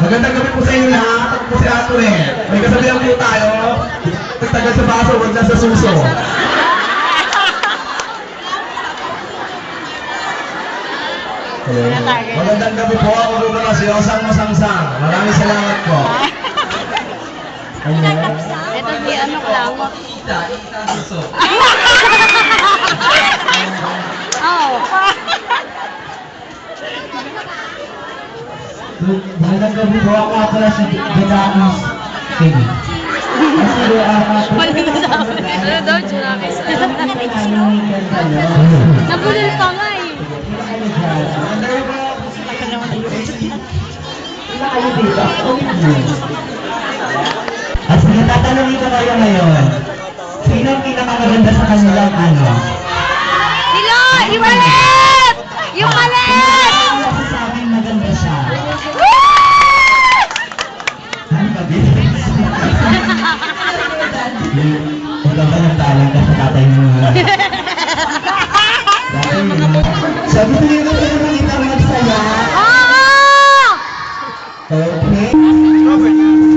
Magandang gabi po sa inyo lahat. Ako po si Ato eh. May kasabihan po tayo. Tagal sa baso, huwag na sa suso. Hello. Magandang gabi po. Ako po pala si Osang Masangsang. Maraming salamat po. Ito si ano lang. Suso. Oh. Magandang gabi po, ako pala si Jadanis TV. Ano daw, Junakis? Nabulol pa nga eh. At sige, tatanungin ko kayo ngayon. Sino ang pinakamaganda sa kanilang ano? Sila! Yung malit! Yung malit! Ano kasi sa akin maganda siya? Ano ba, business? Wala ba ng talent ka sa tatay mo? Sabi ko nyo na pero makita magsaya. Ah! Okay.